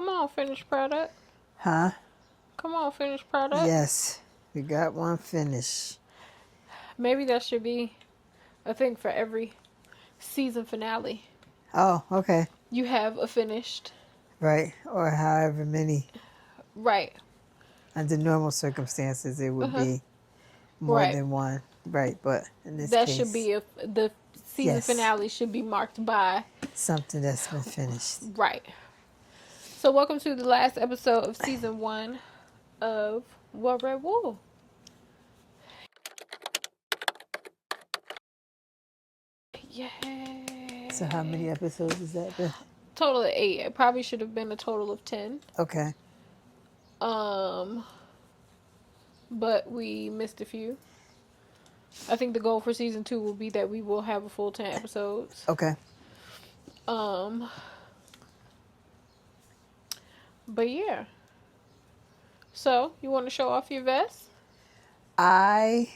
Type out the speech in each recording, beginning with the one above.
Come on, finished product. Huh? Come on, finished product. Yes, we got one finished. Maybe that should be a thing for every season finale. Oh, okay. You have a finished. Right. Or however many. Right. Under normal circumstances, it would Uh-huh. be more Right. than one. Right. But in this That should case, be the season yes, finale should be marked by something that's been finished. right. So welcome to the last episode of season 1 of What Red Wool. Yay. So how many episodes has that been? Total of 8. It probably should have been a total of 10. Okay. But we missed a few. I think the goal for season 2 will be that we will have a full 10 episodes. Okay. But yeah. So, you want to show off your vest? I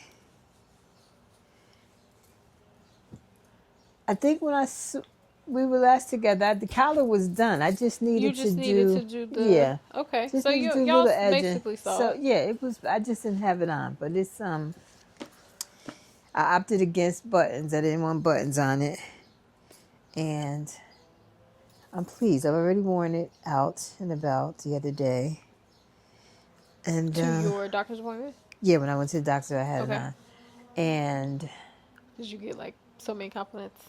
think when we were last together, the collar was done. I just needed to do the yeah. Okay. Just So needed to do y'all little edging. basically saw So it. yeah, it was. I just didn't have it on, but it's I opted against buttons. I didn't want buttons on it, and I'm pleased. I've already worn it out and about the other day. And To your doctor's appointment? yeah, when I went to the doctor, I had it Okay. on. And Did you get like so many compliments?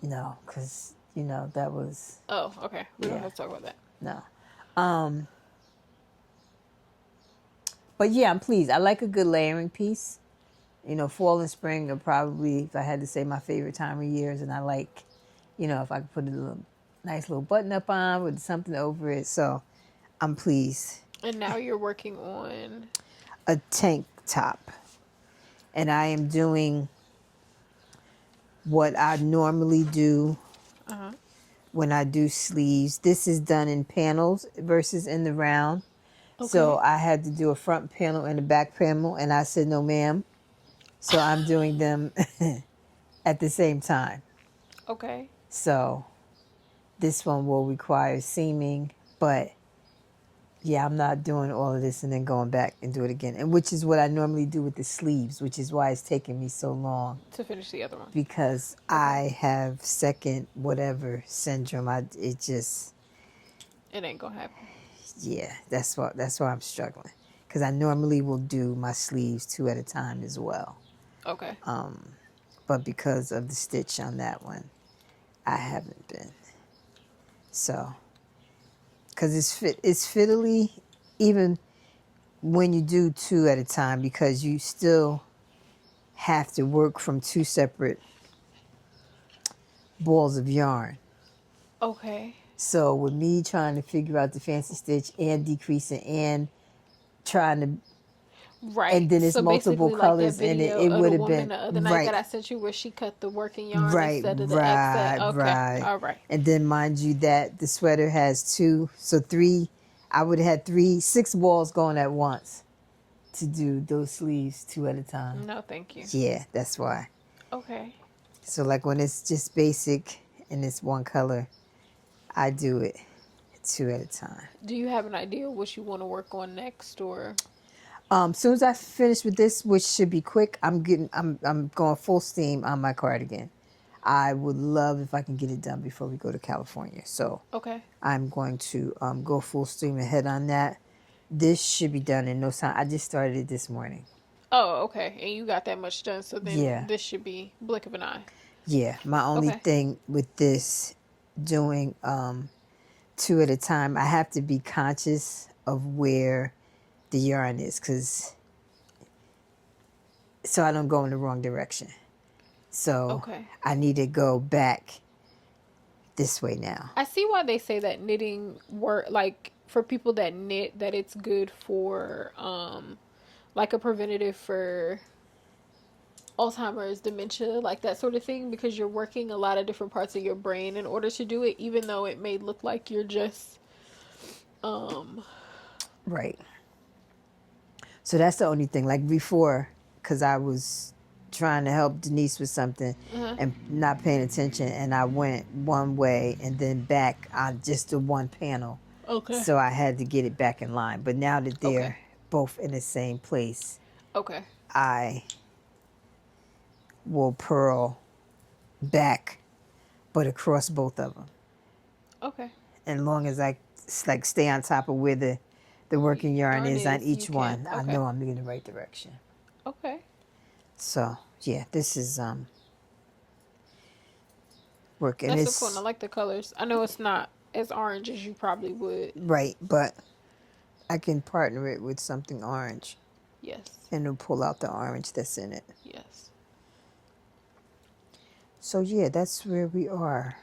no, because that was Oh, okay. We don't have to talk about that. no. But yeah, I'm pleased. I like a good layering piece. Fall and spring are probably, if I had to say, my favorite time of years. And I like, if I could put a nice little button up on with something over it. So I'm pleased. And now you're working on a tank top. And I am doing what I normally do when I do sleeves. This is done in panels versus in the round. Okay. So I had to do a front panel and a back panel, and I said, no, ma'am. So I'm doing them at the same time. Okay. So this one will require seaming, but yeah, I'm not doing all of this and then going back and do it again. And which is what I normally do with the sleeves, which is why it's taking me so long to finish the other one. Because I have second whatever syndrome. It ain't gonna happen. Yeah, that's why I'm struggling. Because I normally will do my sleeves 2 at a time as well. Okay. But because of the stitch on that one, I haven't been. So, because it's fiddly even when you do 2 at a time, because you still have to work from 2 separate balls of yarn. Okay. So with me trying to figure out the fancy stitch and decreasing and trying to right, and then it's so multiple colors like in it. It would have been the other night that I sent you where she cut the working yarn instead of the excess. Okay, right. All right. And then mind you that the sweater has 2, so 3. I would have had 6 balls going at once to do those sleeves 2 at a time. No, thank you. Yeah, that's why. Okay. So like when it's just basic and it's one color, I do it 2 at a time. Do you have an idea what you want to work on next, or? Soon as I finish with this, which should be quick, I'm going full steam on my cardigan. I would love if I can get it done before we go to California. So okay, I'm going to go full steam ahead on that. This should be done in no time. I just started it this morning. Oh, okay. And you got that much done, so then this should be blink of an eye. Yeah, my only thing with this doing 2 at a time, I have to be conscious of where the yarn is, so I don't go in the wrong direction. So I need to go back this way now. I see why they say that knitting work, like for people that knit, that it's good for like a preventative for Alzheimer's, dementia, like that sort of thing, because you're working a lot of different parts of your brain in order to do it, even though it may look like you're just right. So that's the only thing. Like before, because I was trying to help Denise with something and not paying attention, and I went one way and then back on just the one panel. Okay. So I had to get it back in line. But now that they're Okay. both in the same place, Okay. I will purl back, but across both of them. Okay. And long as I like stay on top of where the working yarn Yarn is on is you each can. one, I Okay. know I'm in the right direction. Okay. So yeah, this is working. That's so cool. And I It's like the colors. I know it's not as orange as you probably would. right, but I can partner it with something orange Yes. and it'll pull out the orange that's in it. Yes. So yeah, that's where we are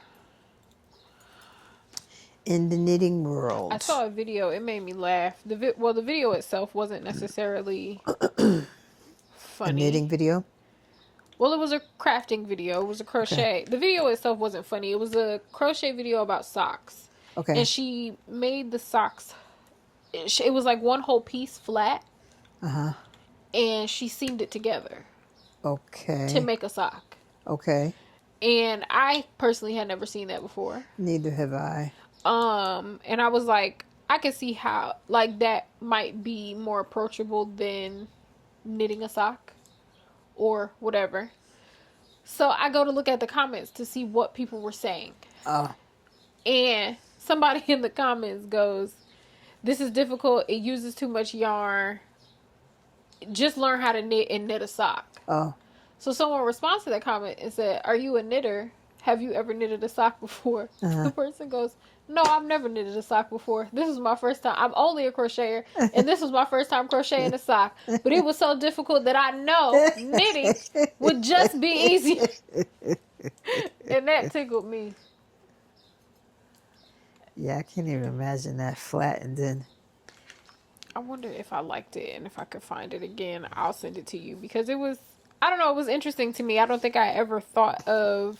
in the knitting I world. saw a video. It made me laugh. The video itself wasn't necessarily A funny. knitting video. Well, it was a crafting video. It was a Okay. crochet. The video itself wasn't funny. It was a crochet video about socks. Okay. And she made the socks. It was like one whole piece flat. Uh-huh. And she seamed it together to Okay. make a sock. Okay. And I personally had never seen that before. Neither have I. And I was like, I could see how like that might be more approachable than knitting a sock or whatever. So I go to look at the comments to see what people were saying. Oh. And somebody in the comments goes, "This is difficult. It uses too much yarn. Just learn how to knit and knit a sock." Oh. So someone responds to that comment and said, "Are you a knitter? Have you ever knitted a sock before?" Uh-huh. The person goes, "No, I've never knitted a sock before. This is my first time. I'm only a crocheter, and this was my first time crocheting a sock. But it was so difficult that I know knitting would just be easy." And that tickled me. Yeah, I can't even imagine that flat and then. I wonder if I liked it, and if I could find it again, I'll send it to you because it was, I don't know, it was interesting to me. I don't think I ever thought of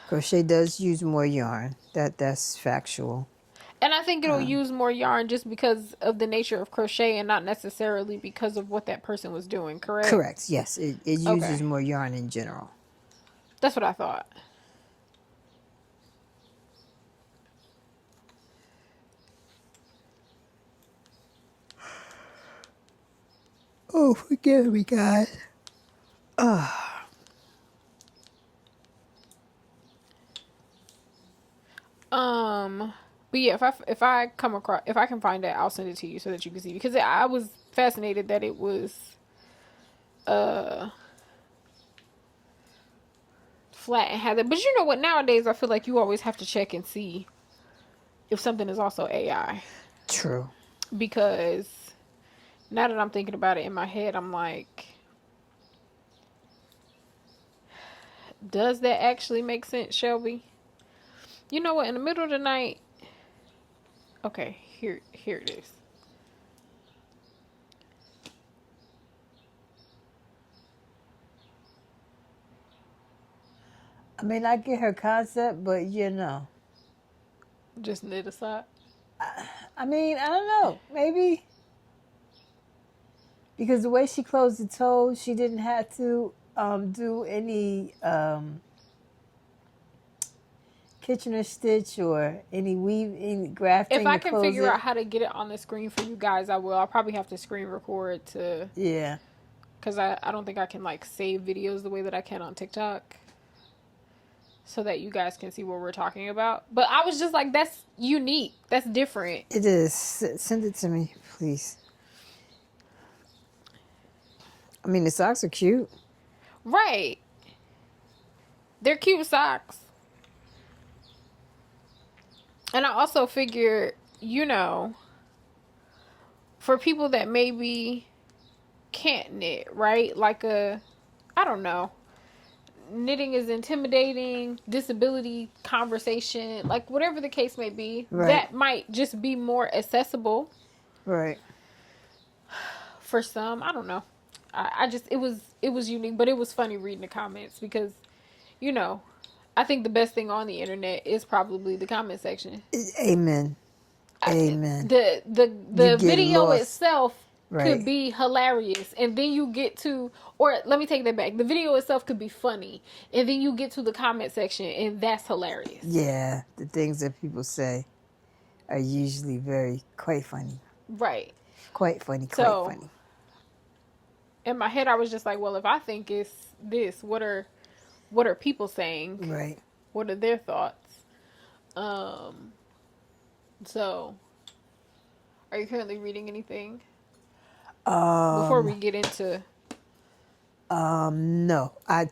Crochet does use more yarn. That's factual. and I think it'll use more yarn just because of the nature of crochet and not necessarily because of what that person was doing, correct? Correct. Yes, it uses Okay. more yarn in general. That's what I thought. Oh, forgive me, guys. But yeah, if I come across, if I can find it, I'll send it to you so that you can see, because I was fascinated that it was uh flat and had that. But you know what? Nowadays, I feel like you always have to check and see if something is also AI, True. because now that I'm thinking about it in my head, I'm like, does that actually make sense, Shelby? You know what? In the middle of the night. Okay, here it is. I mean, I get her concept, but you know. Just knit a sock. I mean, I don't know. Maybe because the way she closed the toes, she didn't have to do any Kitchener stitch or any weave, any grafting If I to can close figure it. out how to get it on the screen for you guys, I will. I'll probably have to screen record to, Yeah. because I don't think I can like save videos the way that I can on TikTok, so that you guys can see what we're talking about. But I was just like, that's unique. That's different. It is. Send it to me, please. I mean, the socks are cute. Right. They're cute socks. And I also figure, you know, for people that maybe can't knit, right? Like I don't know. Knitting is intimidating, disability conversation, like whatever the case may be, Right. that might just be more accessible Right. for some. I don't know. I just, it was unique, but it was funny reading the comments because, you know, I think the best thing on the internet is probably the comment section. Amen. Amen. The You get video lost. itself could Right. be hilarious, and then you get to, or let me take that back, the video itself could be funny, and then you get to the comment section and that's hilarious. Yeah, the things that people say are usually quite funny. Right. Quite funny, quite So funny. in my head I was just like, well, if I think it's this, what are people saying? Right. What are their thoughts? Um so are you currently reading anything before we Um, get into no. I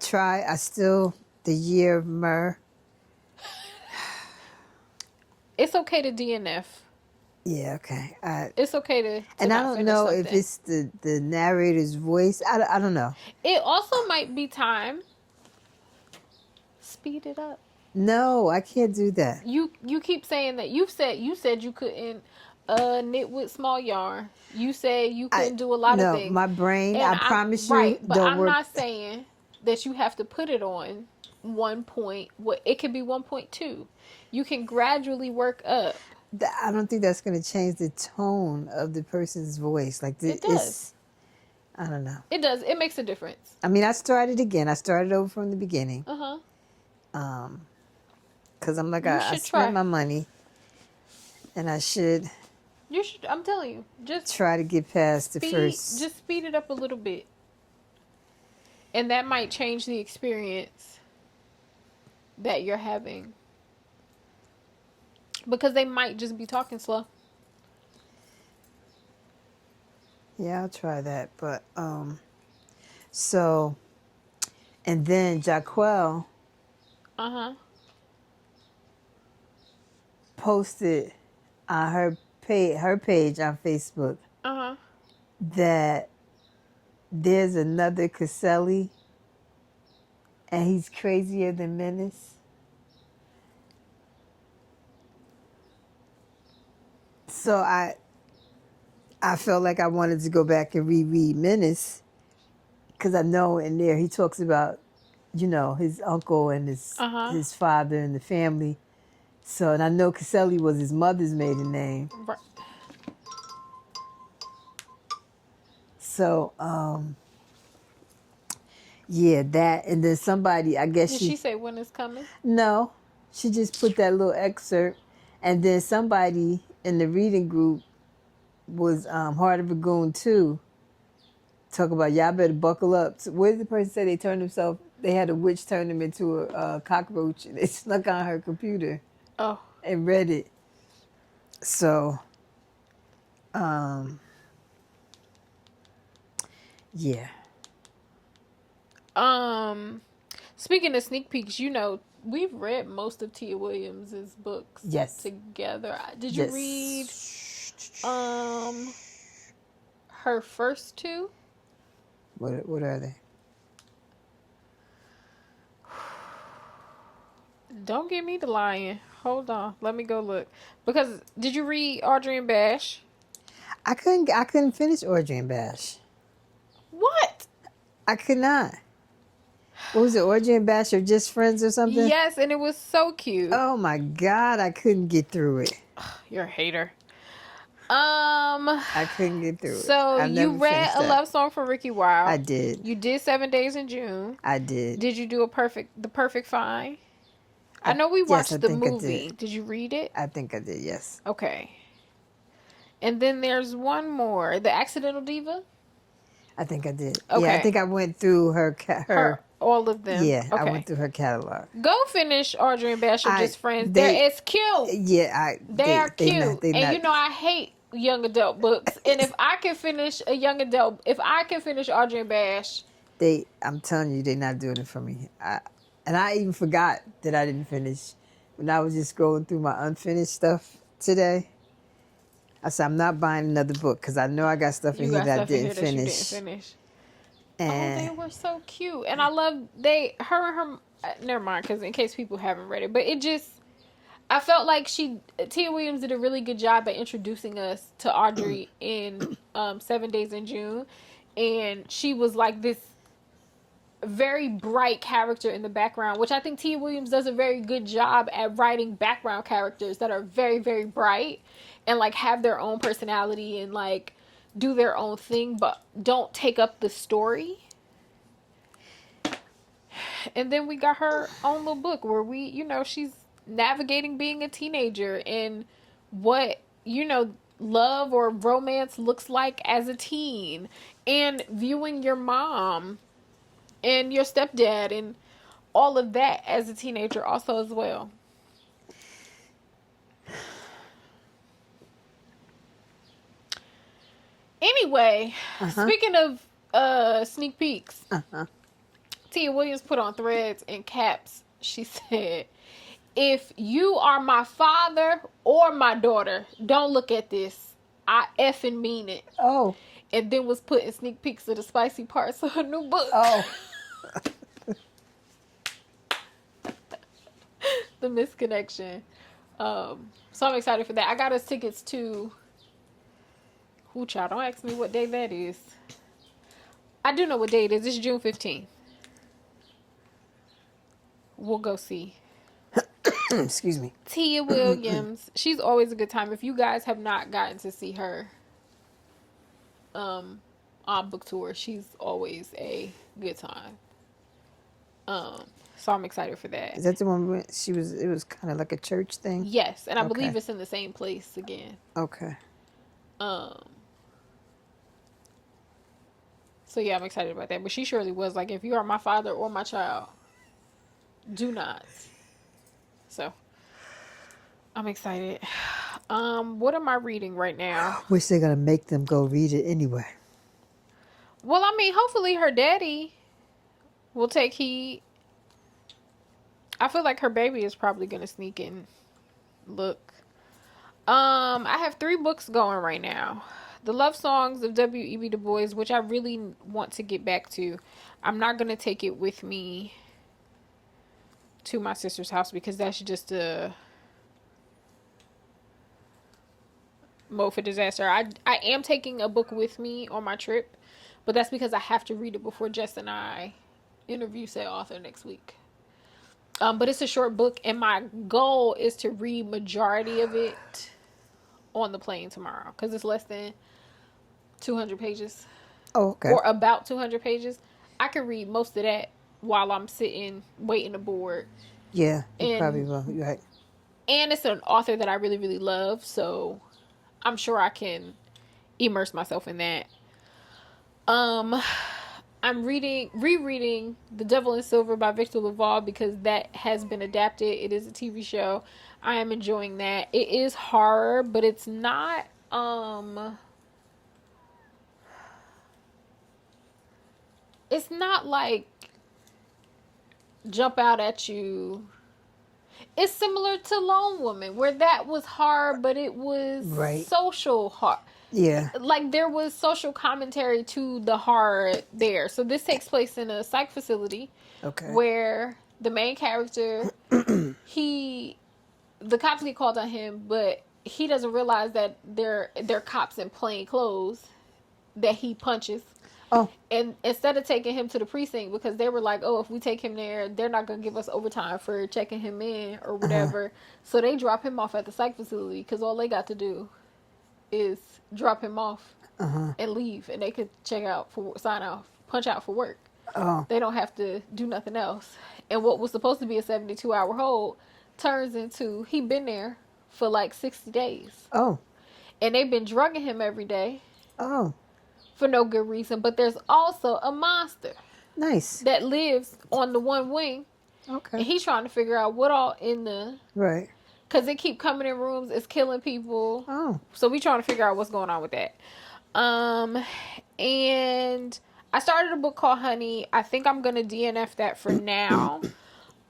still, the year of myrrh. it's okay to DNF. Yeah, okay. It's okay to And I not don't finish know if something. it's the narrator's voice. I don't know. It also might be time. Speed it up. No, I can't do that. You keep saying that. You said you couldn't knit with small yarn. You said you I couldn't do a lot of No, things. my brain, And I I'm promise you, right, but don't I'm work. not saying that you have to put it on 1 point. What it could be 1.2. You can gradually work up. I don't think that's going to change the tone of the person's voice. Like It does. I don't know. It does. It makes a difference. I mean, I started again. I started over from the beginning. Uh huh. Because I'm like, You I should spent try. my money, and I should You should. I'm telling you. Just try to get past the first. Just speed it up a little bit, and that might change the experience that you're having, because they might just be talking slow. Yeah, I'll try that. But so, and then Jaquel Uh huh. posted on her page on Facebook Uh huh. that there's another Caselli, and he's crazier than Menace. So I felt like I wanted to go back and reread Menace, because I know in there he talks about, his uncle and Uh huh. his father and the family. So, and I know Caselli was his mother's maiden name. Right. So, yeah, that, and then somebody, I guess Did she say when it's coming? no, she just put that little excerpt, and then somebody in the reading group was Heart of a Goon too. Talk about, y'all better buckle up. So what did the person say? They had a witch turn them into a cockroach, and they snuck on her computer Oh. and read it. So, yeah. Speaking of sneak peeks, we've read most of Tia Williams's books Yes. together. Did you Yes. read her first two? What are they? Don't get me to lying. Hold on, let me go look. Because did you read Audrey and Bash? I couldn't finish Orgy and Bash. What? I could not. What was it, Orgy and Bash or Just Friends or something? Yes, and it was so cute. Oh my God, I couldn't get through it. You're a hater. I couldn't get through it. So I've you never read finished A that. Love Song for Ricky Wilde. I did. You did 7 Days in June. I did. Did you do the perfect fine? I know we watched I the think I movie. did. Did you read it? I think I did, yes. Okay. And then there's one more, The Accidental Diva. I think I did. Okay. Yeah, I think I went through her all of them. Yeah, Okay. I went through her catalog. Go finish Audrey and Bash or Just Friends. They're as cute. Yeah, They are cute. They and I hate young adult books. And if I can finish Audrey and Bash, I'm telling you, they're not doing it for me. I even forgot that I didn't finish when I was just scrolling through my unfinished stuff today. I said, I'm not buying another book because I know I got stuff in here that I didn't finish. And they were so cute, and I love her. Never mind, because in case people haven't read it, but I felt like Tia Williams did a really good job at introducing us to Audrey in 7 Days in June, and she was like this very bright character in the background, which I think Tia Williams does a very good job at writing background characters that are very, very bright and like have their own personality and like do their own thing, but don't take up the story. And then we got her own little book where she's navigating being a teenager and what, love or romance looks like as a teen, and viewing your mom and your stepdad and all of that as a teenager also as well. Anyway, speaking of sneak peeks, Tia Williams put on Threads in caps. She said, "If you are my father or my daughter, don't look at this. I effing mean it." Oh. And then was putting sneak peeks of the spicy parts of her new book. Oh. The misconnection. So I'm excited for that. I got us tickets to... Ooh, child, don't ask me what day that is. I do know what day it is. It's June 15th. We'll go see. Excuse me. Tia Williams. She's always a good time. If you guys have not gotten to see her on book tour, she's always a good time. So I'm excited for that. Is that the one where it was kind of like a church thing? Yes, and I believe it's in the same place again. Okay. So yeah, I'm excited about that. But she surely was like, if you are my father or my child, do not. So I'm excited. What am I reading right now? Wish they're gonna make them go read it anyway. Well, I mean, hopefully her daddy will take heed. I feel like her baby is probably gonna sneak in. Look. I have 3 books going right now. The Love Songs of W.E.B. Du Bois, which I really want to get back to. I'm not gonna take it with me to my sister's house because that's just a mofa disaster. I am taking a book with me on my trip, but that's because I have to read it before Jess and I interview said author next week. But it's a short book, and my goal is to read majority of it on the plane tomorrow because it's less than 200 pages. Oh, okay. Or about 200 pages. I can read most of that while I'm sitting waiting to board. Yeah, you probably will. You're right. And it's an author that I really, really love, so I'm sure I can immerse myself in that. I'm rereading The Devil in Silver by Victor Laval because that has been adapted. It is a TV show. I am enjoying that. It is horror, but it's not it's not like jump out at you. It's similar to Lone Woman, where that was hard, but it was social hard. Yeah. Like, there was social commentary to the horror there. So this takes place in a psych facility. Okay. Where the main character, the cops get called on him, but he doesn't realize that they're cops in plain clothes that he punches. Oh. And instead of taking him to the precinct, because they were like, oh, if we take him there, they're not going to give us overtime for checking him in or whatever. So they drop him off at the psych facility because all they got to do is drop him off and leave. And they could sign off, punch out for work. Oh. They don't have to do nothing else. And what was supposed to be a 72-hour hold turns into he been there for like 60 days. Oh. And they've been drugging him every day. Oh. For no good reason. But there's also a monster. Nice. That lives on the one wing. Okay. And he's trying to figure out what all in the... Right. Because they keep coming in rooms. It's killing people. Oh. So we trying to figure out what's going on with that. And I started a book called Honey. I think I'm going to DNF that for now.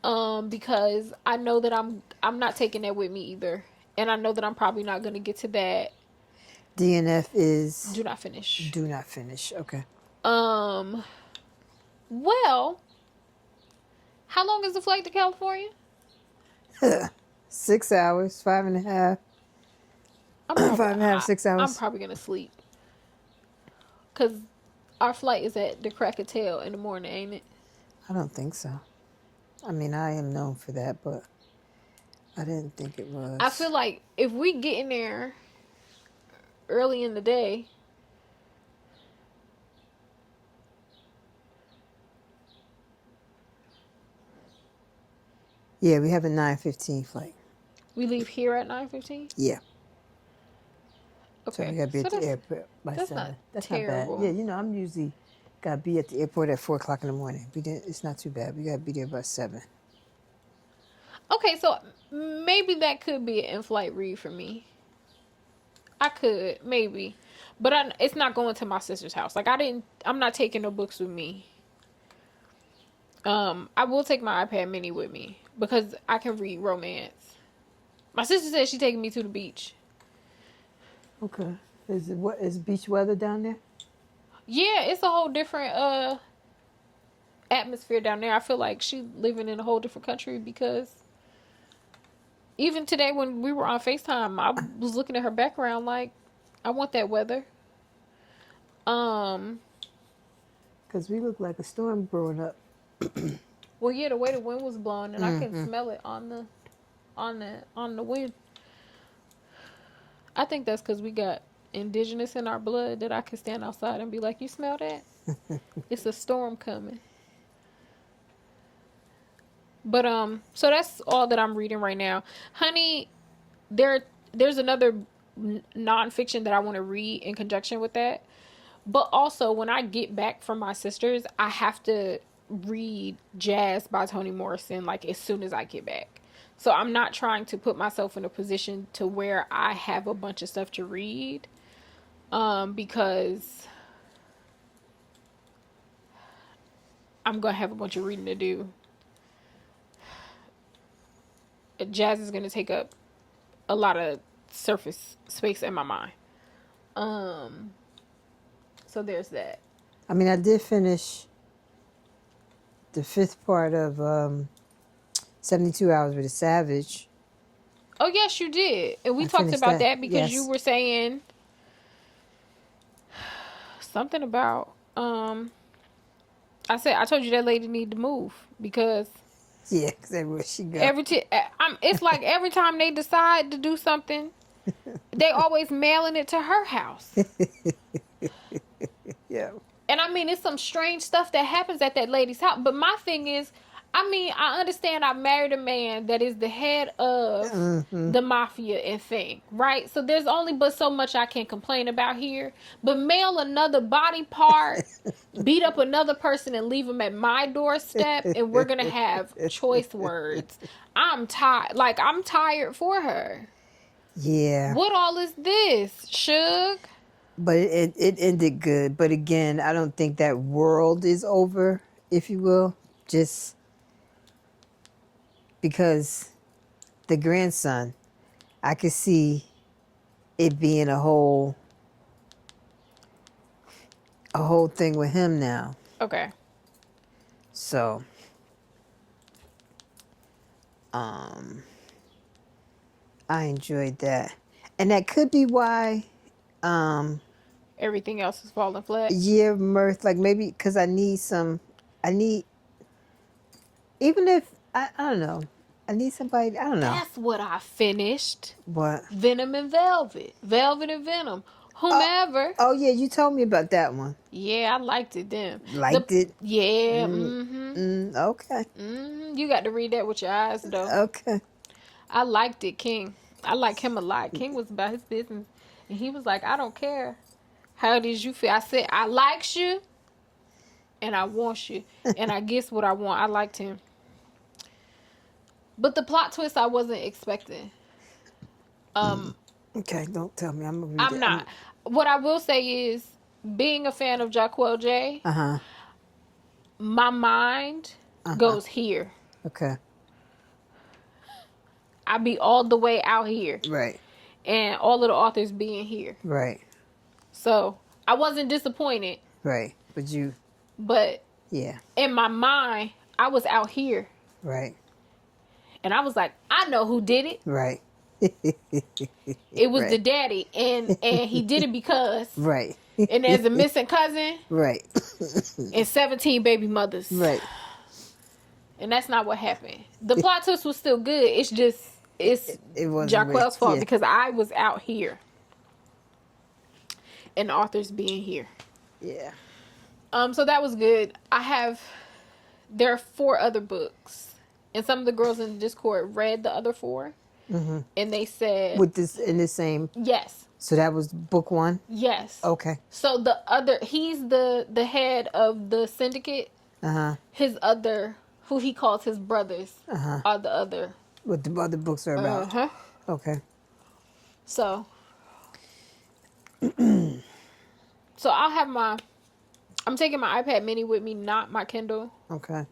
Because I know that I'm not taking that with me either. And I know that I'm probably not going to get to that. DNF is... Do not finish. Do not finish. Okay. Well, how long is the flight to California? 6 hours, 5.5. 5.5, 6 hours. I'm probably going to sleep. Because our flight is at the crack of tail in the morning, ain't it? I don't think so. I mean, I am known for that, but I didn't think it was. I feel like if we get in there early in the day, Yeah, we have a 9:15 flight. We leave here at 9:15. Yeah. So we Okay, gotta be so at the airport by that's not 7. That's not bad. terrible. Yeah, I'm usually gotta be at the airport at 4 o'clock in the morning. It's not too bad. We gotta be there by 7. Okay, so maybe that could be an in-flight read for me. I could maybe, but it's not going to my sister's house. Like I'm not taking no books with me. I will take my iPad mini with me because I can read romance. My sister said she's taking me to the beach. Okay. Is beach weather down there? Yeah, it's a whole different atmosphere down there. I feel like she's living in a whole different country because even today when we were on FaceTime, I was looking at her background like, I want that weather. Because we look like a storm growing up. Well, yeah, the way the wind was blowing, and I can smell it on the wind. I think that's because we got indigenous in our blood that I can stand outside and be like, "You smell that? It's a storm coming." But so that's all that I'm reading right now, honey. There's another nonfiction that I want to read in conjunction with that. But also, when I get back from my sister's, I have to read Jazz by Toni Morrison like as soon as I get back. So I'm not trying to put myself in a position to where I have a bunch of stuff to read, because I'm gonna have a bunch of reading to do. Jazz is gonna take up a lot of surface space in my mind. So there's that. I mean, I did finish the 5th part of 72 Hours with a Savage. Oh yes, you did, and we I talked finished about that because you yes. were saying something about I told you that lady need to move because Yeah, because everywhere she go. it's like every time they decide to do something, they always mailing it to her house. Yeah. And I mean, it's some strange stuff that happens at that lady's house. But my thing is, I mean, I understand I married a man that is the head of the mafia and thing, right? So there's only but so much I can complain about here. But mail another body part, beat up another person, and leave them at my doorstep, and we're going to have choice words. I'm tired. Like, I'm tired for her. Yeah. What all is this, Suge? But it ended good. But again, I don't think that world is over, if you will. Just because the grandson, I could see it being a whole thing with him now. Okay. So, I enjoyed that. And that could be why, Everything else is falling flat. yeah, mirth, like maybe because I need, even if, I don't know, I need somebody, I don't know. That's what I finished. What? Venom and Velvet. Velvet and Venom. Whomever. Oh, yeah, you told me about that one. Yeah, I liked it then. Liked it? Yeah. Okay. You got to read that with your eyes, though. Okay. I liked it, King. I like him a lot. King was about his business. And he was like, I don't care how did you feel. I said, I likes you. And I want you. And I guess what I want. I liked him. But the plot twist I wasn't expecting. Okay, don't tell me. I'm going to read it. I'm not. What I will say is, being a fan of Jacquel J, my mind goes here. Okay. I be all the way out here. Right. And all of the authors being here. Right. So, I wasn't disappointed. Right. But yeah. In my mind, I was out here. Right. And I was like, I know who did it. Right. It was the daddy. And he did it because. Right. And there's a missing cousin. Right. And 17 baby mothers. Right. And that's not what happened. The plot twist was still good. It's just, it Jacquel's fault because I was out here. And the authors being here. Yeah. So that was good. There are 4 other books And some of the girls in the Discord read the other four, and they said With this in the same. yes, So that was book one. yes. Okay. So the other, he's the head of the syndicate. His other, who he calls his brothers, are the other. What the other books are about. Okay. So, so I'll have my. I'm taking my iPad Mini with me, not my Kindle. Okay.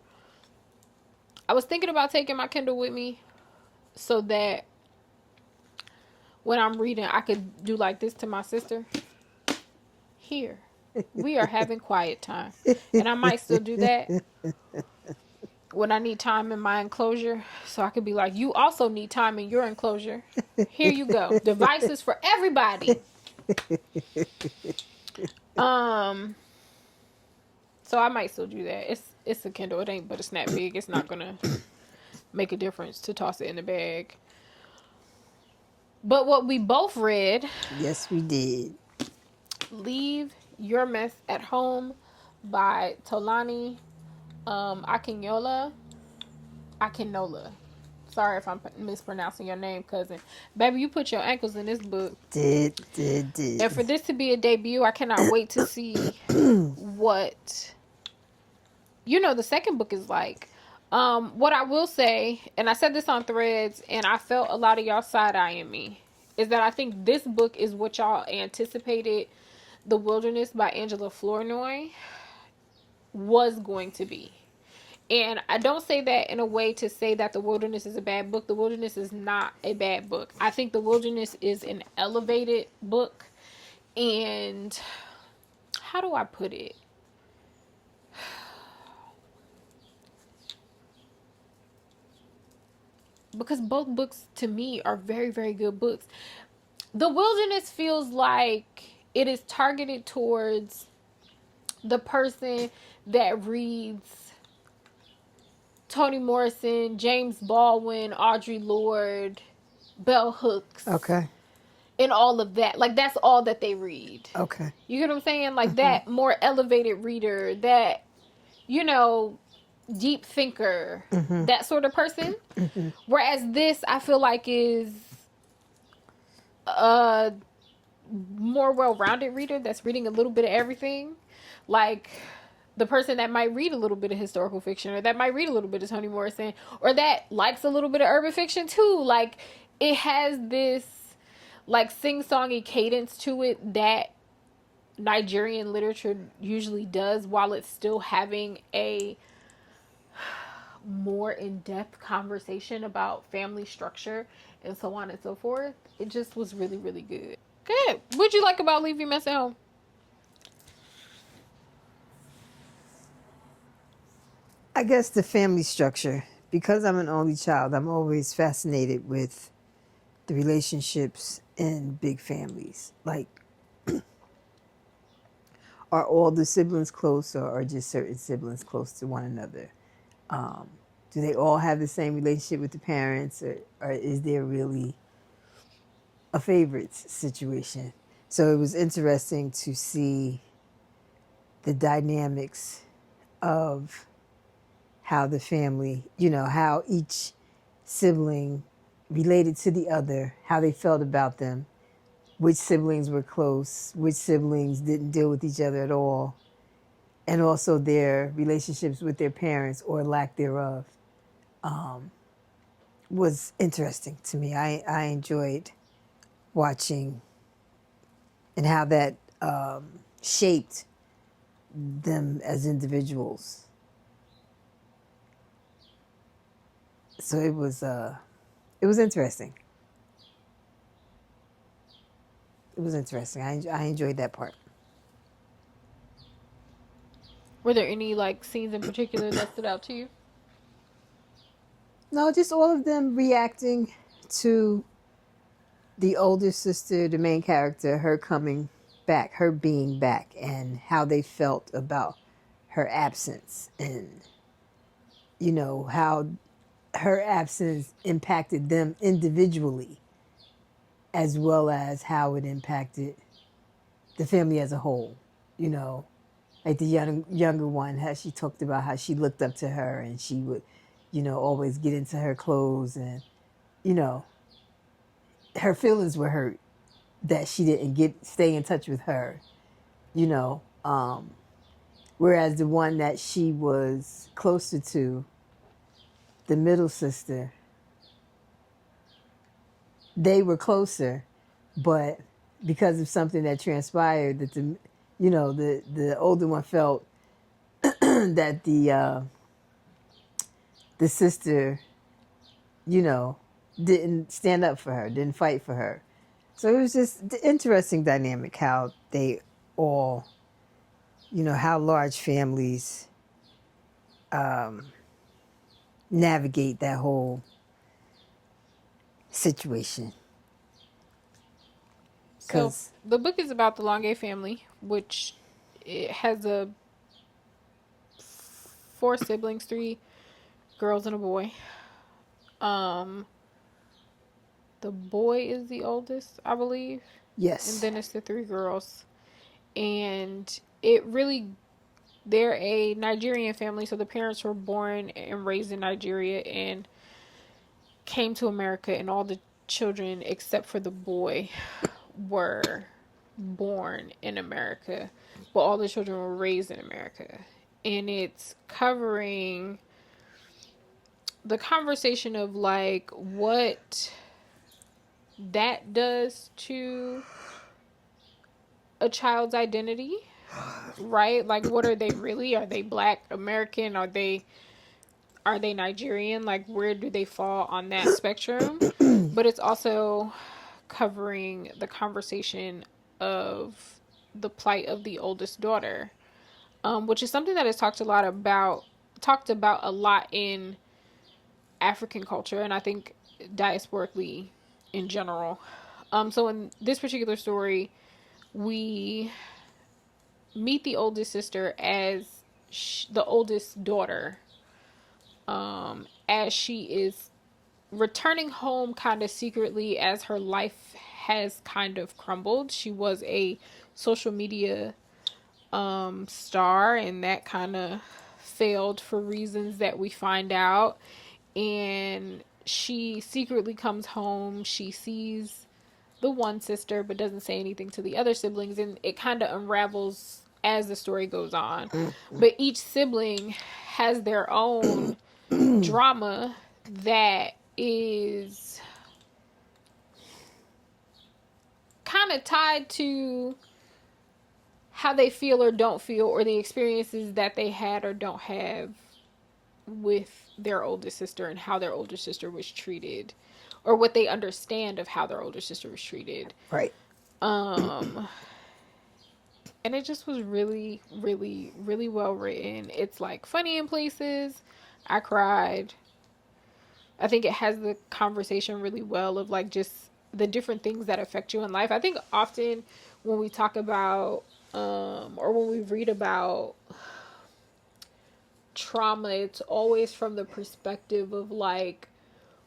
I was thinking about taking my Kindle with me, so that when I'm reading, I could do like this to my sister. Here, we are having quiet time, and I might still do that when I need time in my enclosure, so I could be like, you also need time in your enclosure. Here you go. Devices for everybody. So I might still do that. It's a Kindle. It ain't but a snap big. It's not gonna make a difference to toss it in the bag. But what we both read, Yes, we did. Leave Your Mess at Home by Tolani Akinola. Akinola. Sorry if I'm mispronouncing your name, cousin. Baby, you put your ankles in this book. Did. And for this to be a debut, I cannot wait to see what, the second book is like. What I will say, and I said this on Threads, and I felt a lot of y'all side-eyeing me, is that I think this book is what y'all anticipated The Wilderness by Angela Flournoy was going to be. And I don't say that in a way to say that The Wilderness is a bad book. The Wilderness is not a bad book. I think The Wilderness is an elevated book. And how do I put it? Because both books to me are very, very good books. The Wilderness feels like it is targeted towards the person that reads Toni Morrison, James Baldwin, Audre Lorde, Bell Hooks. Okay. And all of that. Like, that's all that they read. Okay. You get what I'm saying? Like, that more elevated reader, that, deep thinker, that sort of person. Whereas this, I feel like, is a more well-rounded reader that's reading a little bit of everything. Like, the person that might read a little bit of historical fiction, or that might read a little bit of Toni Morrison, or that likes a little bit of urban fiction too. Like, it has this like sing-songy cadence to it that Nigerian literature usually does, while it's still having a more in-depth conversation about family structure and so on and so forth. It just was really, really good. Good. What'd you like about Leave Your Mess at Home? I guess the family structure. Because I'm an only child, I'm always fascinated with the relationships in big families. Like, are all the siblings close, or are just certain siblings close to one another? Do they all have the same relationship with the parents, or is there really a favorites situation? So it was interesting to see the dynamics of how the family, how each sibling related to the other, how they felt about them, which siblings were close, which siblings didn't deal with each other at all, and also their relationships with their parents or lack thereof, was interesting to me. I enjoyed watching and how that shaped them as individuals. So it was interesting. It was interesting. I enjoyed that part. Were there any like scenes in particular that stood out to you? No, just all of them reacting to the older sister, the main character, her coming back, her being back, and how they felt about her absence, and how her absence impacted them individually, as well as how it impacted the family as a whole. Like the younger one, how she talked about how she looked up to her, and she would always get into her clothes, and you know, her feelings were hurt that she didn't stay in touch with her, you know. Whereas the one that she was closer to, the middle sister, they were closer, but because of something that transpired, that the older one felt that the sister, you know, didn't stand up for her, didn't fight for her. So it was just the interesting dynamic how they all, how large families navigate that whole situation. So Because, the book is about the Longue family, which it has four siblings, three girls and a boy. Um, the boy is the oldest, I believe, and yes, then it's the three girls. And it really, they're a Nigerian family, so the parents were born and raised in Nigeria and came to America, and all the children except for the boy were born in America, but all the children were raised in America. And it's covering the conversation of like what that does to a child's identity, right? Like what are they really? Are they black American? Are they Nigerian? Like where do they fall on that spectrum? But it's also covering the conversation of the plight of the oldest daughter, which is something that is talked about a lot in African culture, and I think diasporically in general. So in this particular story, we meet the oldest sister as the oldest daughter, as she is returning home kind of secretly as her life has kind of crumbled. She was a social media star, and that kind of failed for reasons that we find out. And she secretly comes home. She sees the one sister, but doesn't say anything to the other siblings, and it kind of unravels as the story goes on. But each sibling has their own drama that is kind of tied to how they feel or don't feel, or the experiences that they had or don't have with their older sister, and how their older sister was treated, or what they understand of how their older sister was treated. right. Um and it just was really, really, really well written. It's like funny in places. I cried. I think it has the conversation really well of like just the different things that affect you in life. I think often when we talk about or when we read about trauma, it's always from the perspective of like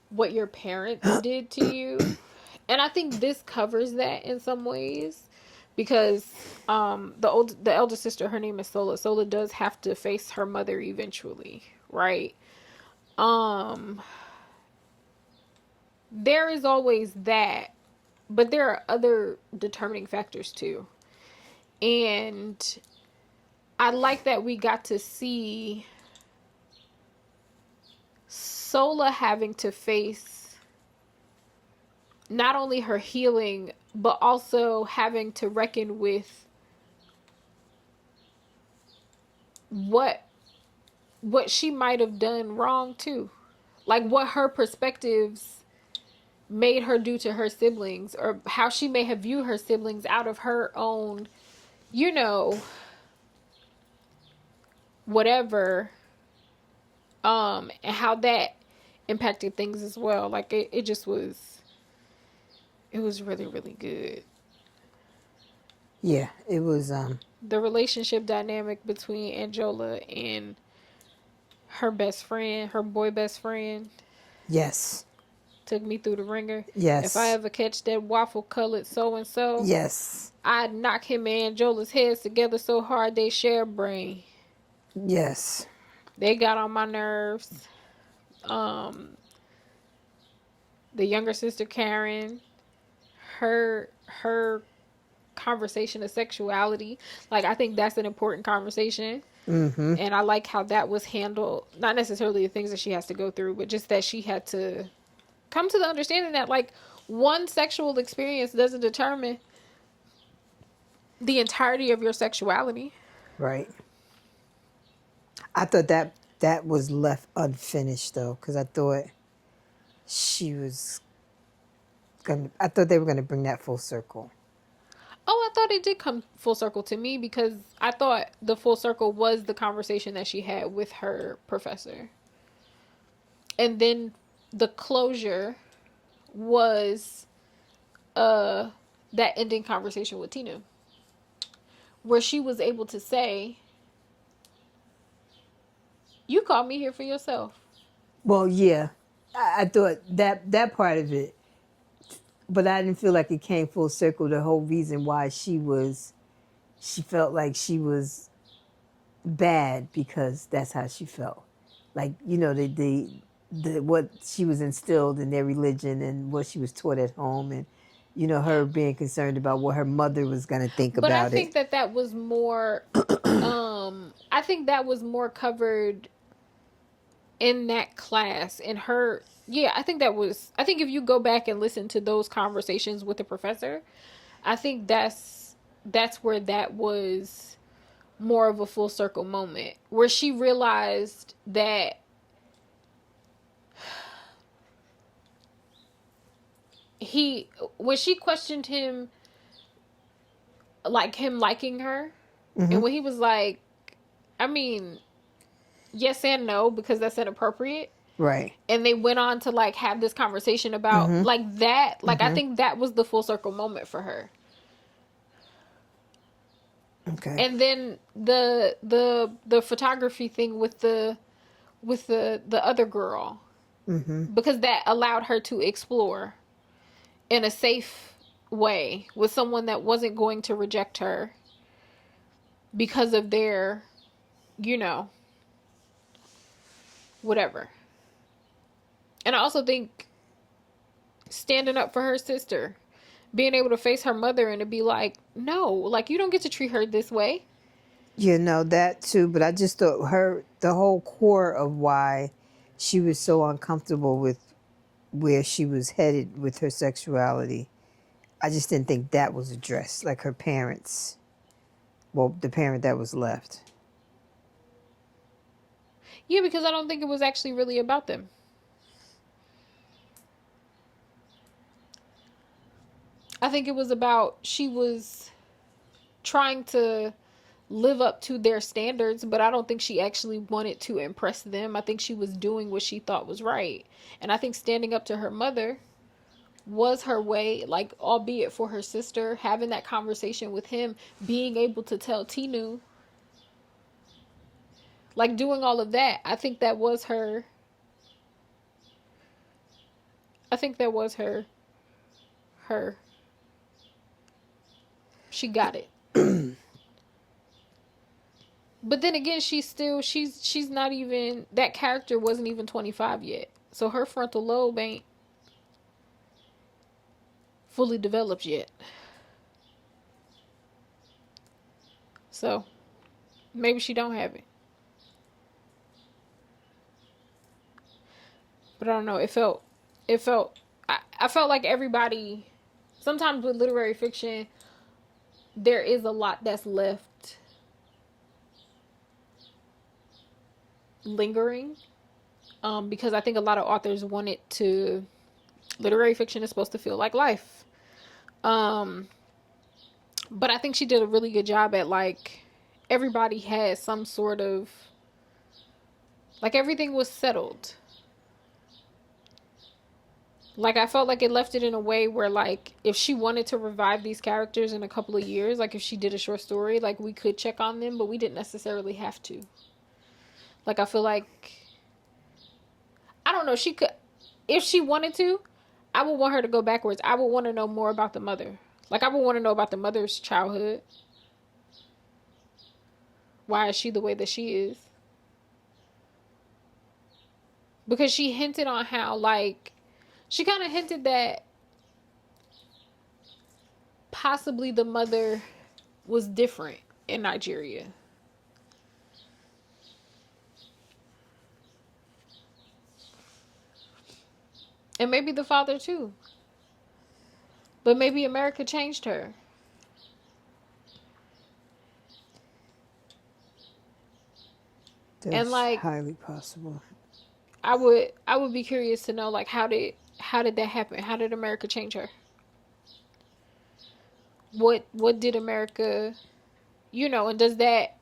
what your parents did to you. And I think this covers that in some ways, because the elder sister, her name is Sola. Sola does have to face her mother eventually, right? Um there is always that, but there are other determining factors too. And I like that we got to see Sola having to face not only her healing, but also having to reckon with what she might have done wrong too. Like what her perspectives made her do to her siblings, or how she may have viewed her siblings out of her own, you know, whatever, and how that impacted things as well. Like it just was, it was really, really good. Yeah, it was. The relationship dynamic between Angela and her best friend, her boy best friend, Yes, took me through the ringer. If I yes, ever catch that waffle colored so and so, yes, I'd knock him and Angela's heads together so hard they share a brain. yes. They got on my nerves. um the younger sister Karen, her conversation of sexuality. Like, I think that's an important conversation. Mm-hmm. And I like how that was handled. Not necessarily the things that she has to go through, but just that she had to come to the understanding that, like, one sexual experience doesn't determine the entirety of your sexuality. Right. I thought that was left unfinished though, because I thought she was gonna. I thought they were gonna bring that full circle. Oh, I thought it did come full circle to me because I thought the full circle was the conversation that she had with her professor. And then the closure was uh that ending conversation with Tina, where she was able to say, "You called me here for yourself." Well, yeah, I thought that part of it, but I didn't feel like it came full circle. The whole reason why she felt like she was bad because that's how she felt. Like, the what she was instilled in their religion and what she was taught at home, and her being concerned about what her mother was going to think But I about it. think that was more I think that was more covered in that class, in her. Yeah, I think if you go back and listen to those conversations with the professor, I think that's where that was more of a full circle moment, where she realized that he when she questioned him, like him liking her, Hmm. and when he was like, I mean, yes and no, because that's inappropriate. Right. And they went on to like have this conversation about Hmm. like that. Like, I Hmm. think that was the full circle moment for her. Okay. And then the photography thing with the other girl, Hmm. because that allowed her to explore in a safe way with someone that wasn't going to reject her because of their, you know, whatever. And I also think standing up for her sister, being able to face her mother and to be like, no, like, you don't get to treat her this way. That too, but I just thought the whole core of why she was so uncomfortable with where she was headed with her sexuality, I just didn't think that was addressed, like her parents. Well, the parent that was left. Yeah, because I don't think it was actually really about them. I think it was about she was trying to live up to their standards, but I don't think she actually wanted to impress them. I think she was doing what she thought was right. And I think standing up to her mother was her way, like, albeit for her sister, having that conversation with him, being able to tell Tinu, like, doing all of that. I think that was her. She got it. But then again, she's not even, that character wasn't even 25 yet. So her frontal lobe ain't fully developed yet. So maybe she don't have it. But I don't know. I felt like everybody, sometimes with literary fiction, there is a lot that's left lingering. Because I think a lot of authors wanted to, literary fiction is supposed to feel like life. Um, but I think she did a really good job at, like, everybody had some sort of, like, everything was settled. Like, I felt like it left it in a way where, like, if she wanted to revive these characters in a couple of years, like if she did a short story, like, we could check on them, but we didn't necessarily have to. Like, I feel like, I don't know, she could, if she wanted to, I would want her to go backwards. I would want to know more about the mother. Like, I would want to know about the mother's childhood. Why is she the way that she is? because she hinted on how, like, she kind of hinted that possibly the mother was different in Nigeria. And maybe the father too. But maybe America changed her. And That's like, highly possible. I would be curious to know, like, how did that happen? How did America change her? What did America, and does that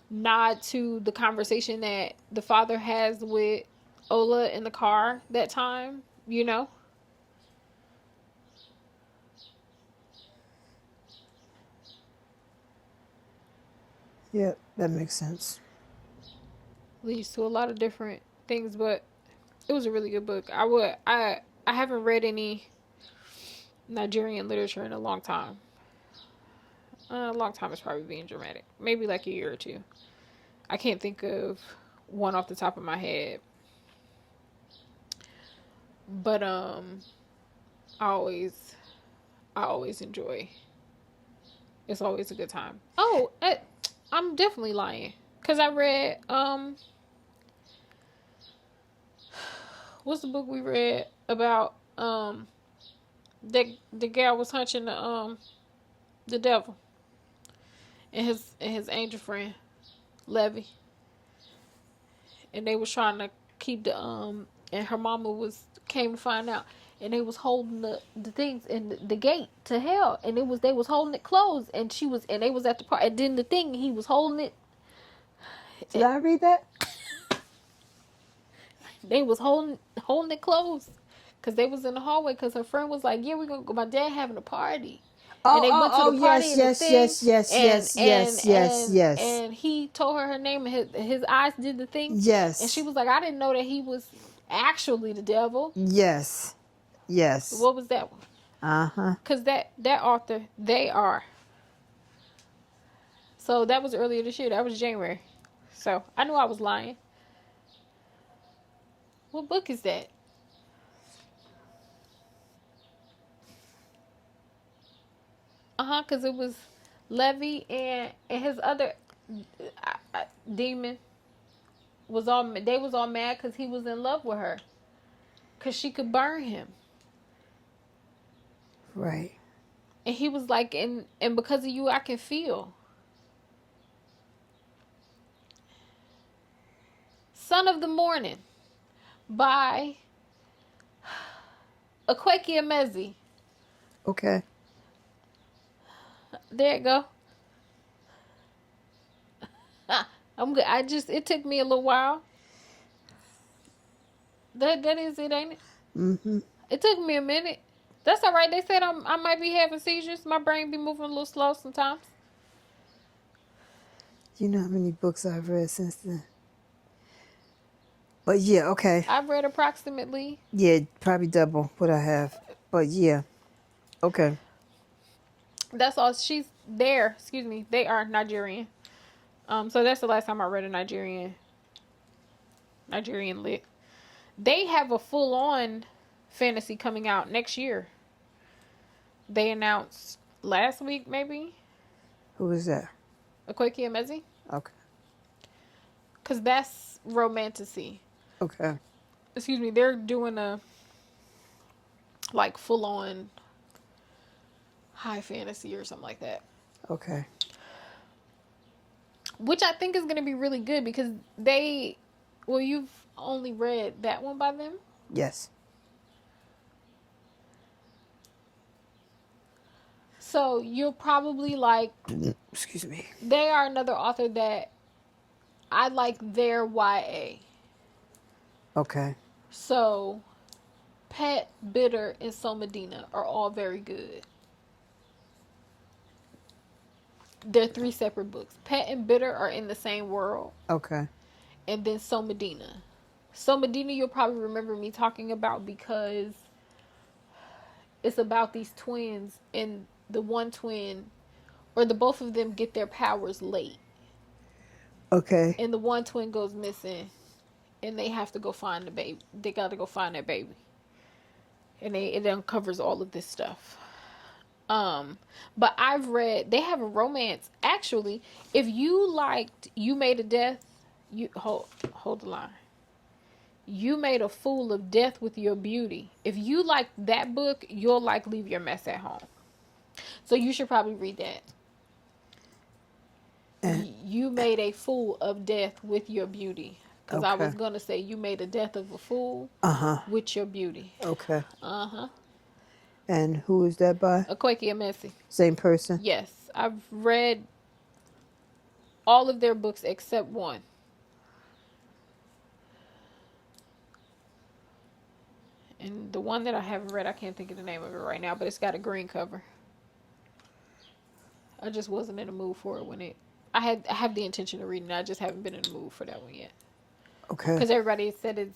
nod to the conversation that the father has with Ola in the car that time, Yep, that makes sense. leads to a lot of different things, but it was a really good book. I haven't read any Nigerian literature in a long time. A long time is probably being dramatic. Maybe like a year or two. I can't think of one off the top of my head. But I always I always enjoy. It's always a good time. Oh, I'm definitely lying cuz I read what's the book we read about the gal was hunching the devil and his angel friend Levy, and they was trying to keep the and her mama was came to find out, and they was holding the things in the gate to hell, and they was holding it closed, and they was at the part, and then the thing he was holding it. Did I read that? They was holding it closed because they was in the hallway because her friend was like, yeah, we're gonna go, my dad having a party. And Oh, they oh, went to oh, the party yes, and the yes, thing, yes, yes, and yes, and yes, yes, and yes. and he told her name, and his eyes did the thing, and she Yes. was like, I didn't know that he was actually the devil. Yes. Yes. What was that one? Uh-huh. Because that author, they are. So that was earlier this year. That was January. So I knew I was lying. What book is that? Because it was Levy and his other demon they was all mad because he was in love with her because she could burn him, Right. and he was like, and because of you I can feel. Son of the Morning by Akweki Emezi. Okay. There you go. I'm good. It took me a little while. That is it, ain't it? Mm-hmm. It took me a minute. That's all right. They said I might be having seizures. My brain be moving a little slow sometimes. You know how many books I've read since then? But yeah, okay. I've read approximately. Yeah, probably double what I have. But yeah. Okay. That's all. She's there. Excuse me. They are Nigerian. So that's the last time I read a Nigerian lit. They have a full on fantasy coming out next year. They announced last week, maybe. Who is that? Akweki Emezi. Okay. Because that's romantasy. Okay. Excuse me. They're doing a like full on high fantasy or something like that. Okay. Which I think is going to be really good because you've only read that one by them. Yes. So you'll probably like, Excuse me. they are another author that I like their YA. Okay. So Pet, Bitter, and So Medina are all very good. They're three separate books. Pet and Bitter are in the same world. Okay. And then So Medina. So Medina you'll probably remember me talking about because it's about these twins, and the one twin or the both of them get their powers late. Okay. And the one twin goes missing, and they have to go find the baby. They got to go find that baby, and it uncovers all of this stuff. But I've read they have a romance. Actually, if you liked You Made a Death, you hold the line. You Made a Fool of Death with Your Beauty. If you like that book, you'll like Leave Your Mess at Home. So you should probably read that. You made a fool of death with your beauty. Because I was going to say you made a death of a fool with your beauty. Okay. And who is that by? Akwaeke Emesi. Same person? Yes. I've read all of their books except one. And the one that I haven't read, I can't think of the name of it right now, but it's got a green cover. I just wasn't in the mood for it when it... I have the intention of reading it. I just haven't been in the mood for that one yet. Okay. Because everybody said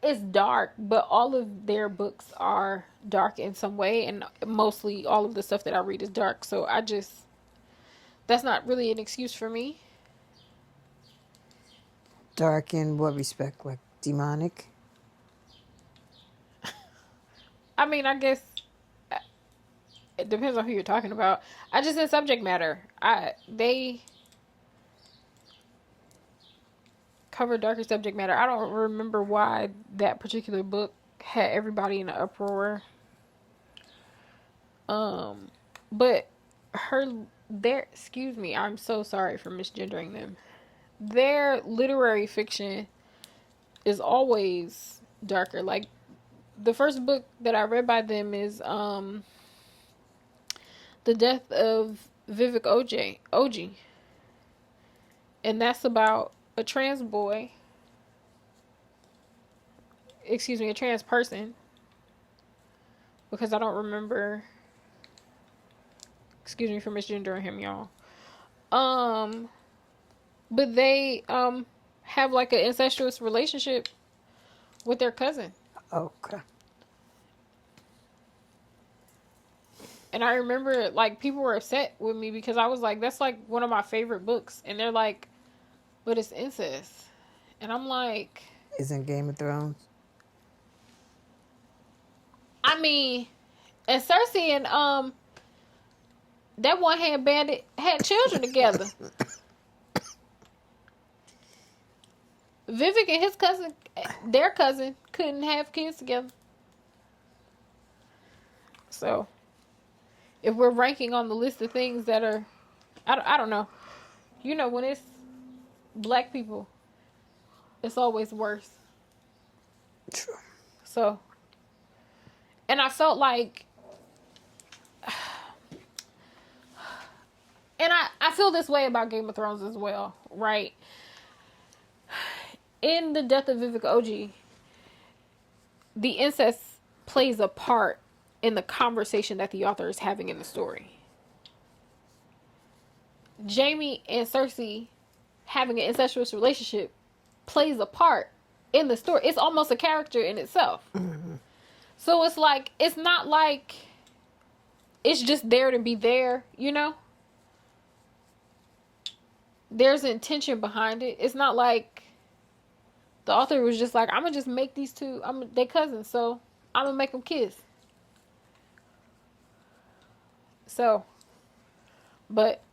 it's dark, but all of their books are dark in some way, and mostly all of the stuff that I read is dark. So that's not really an excuse for me. Dark in what respect? Like demonic? I mean, I guess it depends on who you're talking about. I just said subject matter. They cover darker subject matter. I don't remember why that particular book had everybody in an uproar. But excuse me, I'm so sorry for misgendering them. Their literary fiction is always darker. Like the first book that I read by them is The Death of Vivek Oji. And that's about a trans boy. Excuse me, a trans person. Because I don't remember. Excuse me for misgendering him, y'all. But they have like an incestuous relationship with their cousin. Okay. And I remember like people were upset with me because I was like, that's like one of my favorite books. And they're like, but it's incest. And I'm like, Isn't Game of Thrones? I mean, and Cersei and that one-hand bandit had children together. Vivek and his cousin, their cousin, couldn't have kids together. So, if we're ranking on the list of things that are, I don't know. You know, when it's black people, it's always worse. True. So, and I felt like, and I feel this way about Game of Thrones as well, right? In The Death of Vivek Oji, the incest plays a part in the conversation that the author is having in the story. Jaime and Cersei having an incestuous relationship plays a part in the story. It's almost a character in itself. Mm-hmm. So it's like, it's not like it's just there to be there, you know? There's intention behind it. It's not like the author was just like, I'm going to just make these two, they cousins, so I'm going to make them kiss. So, but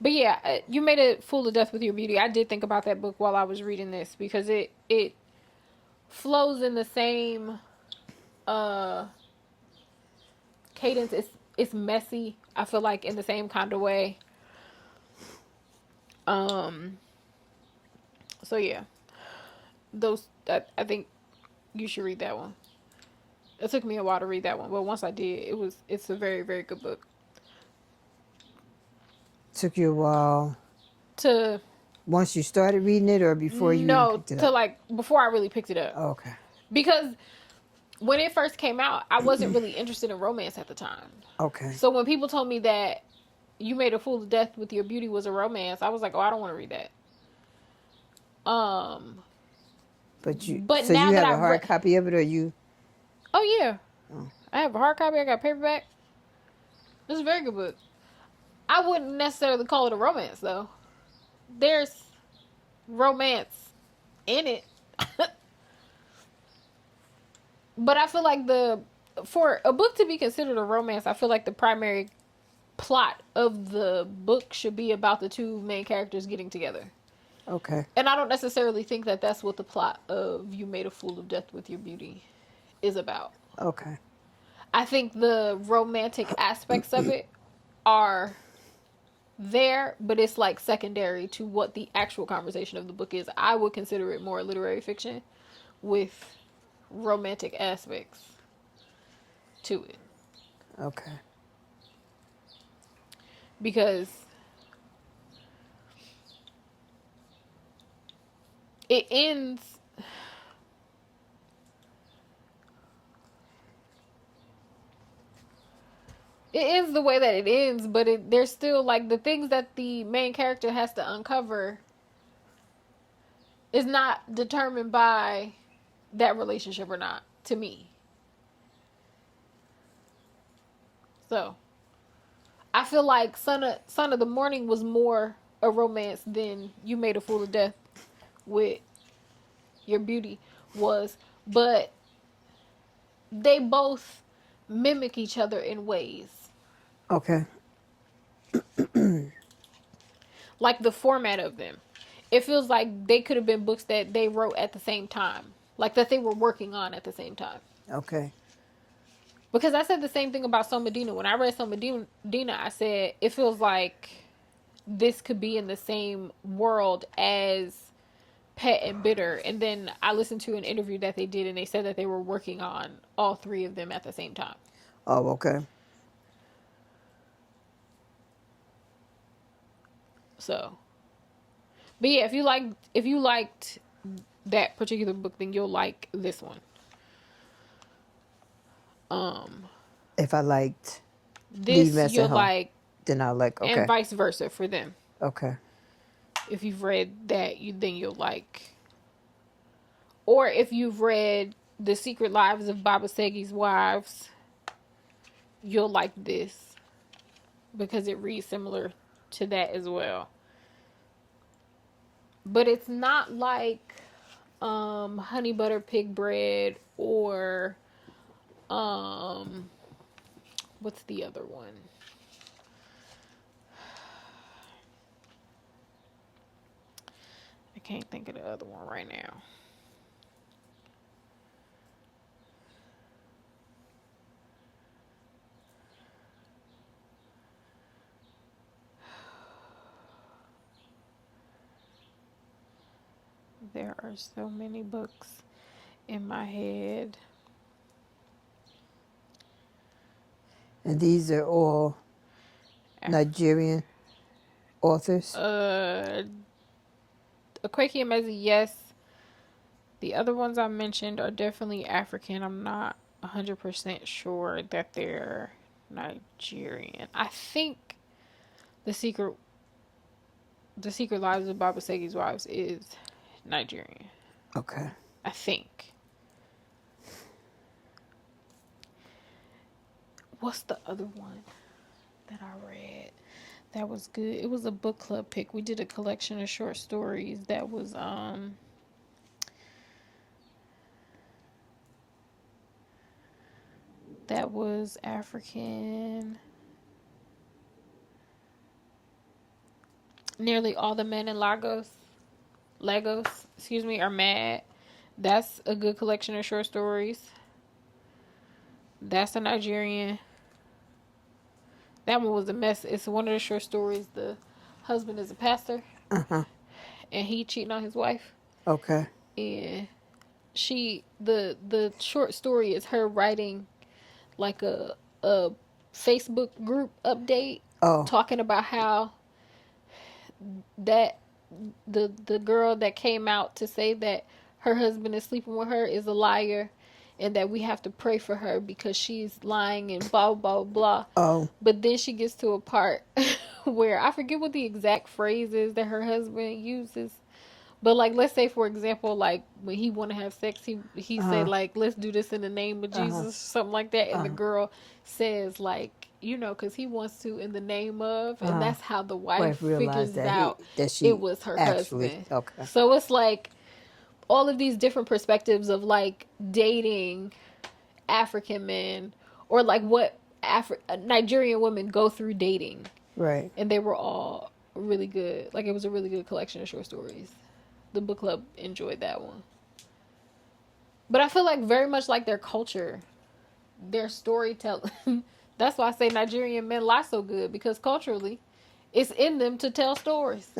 yeah, You Made a Fool of Death with Your Beauty. I did think about that book while I was reading this because it flows in the same cadence. It's messy. I feel like in the same kind of way. So yeah, I think you should read that one. It took me a while to read that one, but once I did, it's a very, very good book. Took you a while to once you started reading it, or before you picked it up? Like before I really picked it up. Oh, okay. Because when it first came out, I wasn't really interested in romance at the time. Okay. So when people told me that You Made a Fool of Death with Your Beauty was a romance, I was like, oh, I don't want to read that. But so now you have a hard copy of it, or you? Oh yeah. Oh. I have a hard copy. I got a paperback. It's a very good book. I wouldn't necessarily call it a romance though. There's romance in it. But I feel like for a book to be considered a romance, I feel like the primary plot of the book should be about the two main characters getting together. Okay. And I don't necessarily think that that's what the plot of You Made a Fool of Death with Your Beauty is about. Okay. I think the romantic aspects of it are there, but it's like secondary to what the actual conversation of the book is. I would consider it more literary fiction with romantic aspects to it. Okay. Because it ends the way that it ends, but there's still like the things that the main character has to uncover is not determined by that relationship or not, to me. So I feel like Son of the Morning was more a romance than You Made a Fool of Death with Your Beauty was, but they both mimic each other in ways. Okay. Like the format of them. It feels like they could have been books that they wrote at the same time. Like that they were working on at the same time. Okay. Because I said the same thing about So Medina. When I read So Medina, I said it feels like this could be in the same world as Pet and Bitter. And then I listened to an interview that they did and they said that they were working on all three of them at the same time. Oh, okay. So, but yeah, if you liked that particular book, then you'll like this one. If I liked Leave This Mess at you'll Home, like, then I'll like, and okay. vice versa for them. Okay. If you've read that, then you'll like, or if you've read The Secret Lives of Baba Segi's Wives, you'll like this because it reads similar to that as well. But it's not like Honey Butter Pig Bread or what's the other one? I can't think of the other one right now. There are so many books in my head. And these are all Nigerian authors? Akweki Emezi, yes. The other ones I mentioned are definitely African. I'm not 100% sure that they're Nigerian. I think the secret Lives of Baba Segi's Wives is Nigerian. Okay. I think. What's the other one that I read that was good? It was a book club pick. We did a collection of short stories that was African. Nearly all the men in Lagos, are mad. That's a good collection of short stories. That's a Nigerian. That one was a mess. It's one of the short stories. The husband is a pastor, and he cheating on his wife. Okay. And the short story is her writing like a Facebook group update, talking about how that the girl that came out to say that her husband is sleeping with her is a liar, and that we have to pray for her because she's lying and blah blah blah. Oh. But then she gets to a part where I forget what the exact phrase is that her husband uses. But like, let's say for example, like when he want to have sex, he said like, let's do this in the name of Jesus, something like that, and the girl says like, you know, because he wants to in the name of, and Uh, that's how the wife wife realized figures that out it she was her actually husband. okay. So it's like all of these different perspectives of like dating African men, or like what Nigerian women go through dating, Right. and they were all really good. Like it was a really good collection of short stories. The book club enjoyed that one. But I feel like very much like their culture, their storytelling. That's why I say Nigerian men lie so good, because culturally, it's in them to tell stories.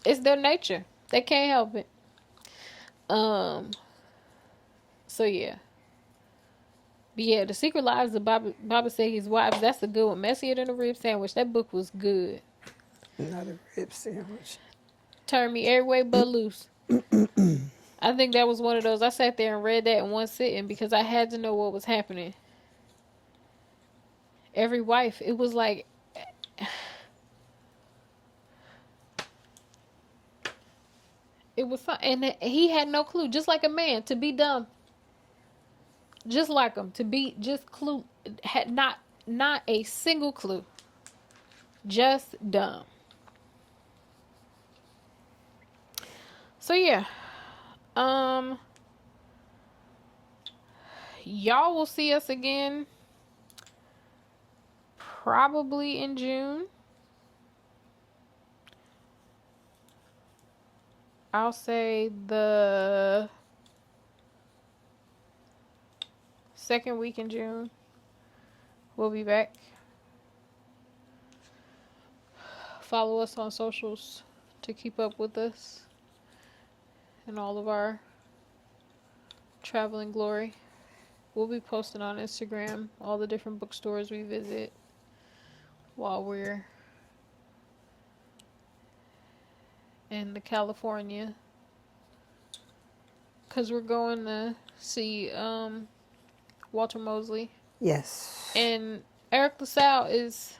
It's their nature. They can't help it. Um. So yeah. But yeah, The Secret Lives of Baba Segi's Wives. That's a good one. Messier than a rib sandwich. That book was good. Not a rib sandwich. Turned me every way but loose. I think that was one of those. I sat there and read that in one sitting because I had to know what was happening. Every wife, it was like, it was, and he had no clue. Just like a man, to be dumb, just like him, to be just clue, had not a single clue, just dumb. So yeah, um, y'all will see us again probably in June. I'll say the second week in June. We'll be back. Follow us on socials to keep up with us and all of our traveling glory. We'll be posting on Instagram all the different bookstores we visit while we're in the California, because we're going to see Walter Mosley, Yes. and Eric LaSalle is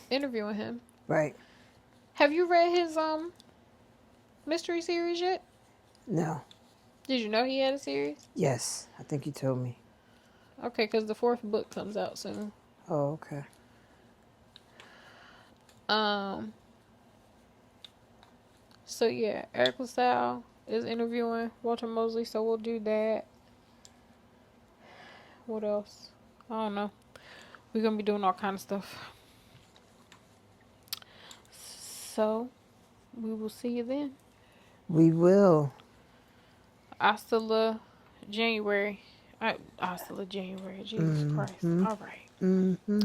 interviewing him. Right. Have you read his mystery series yet? No. Did you know he had a series? Yes. I think you told me. Okay, because the fourth book comes out soon. Oh, okay. Um. So yeah, Eric LaSalle is interviewing Walter Mosley, so we'll do that. What else? I don't know. We're gonna be doing all kind of stuff. So we will see you then. We will. Hasta la January. Hasta la January. Jesus Christ. Mm-hmm. All right. Mm-hmm.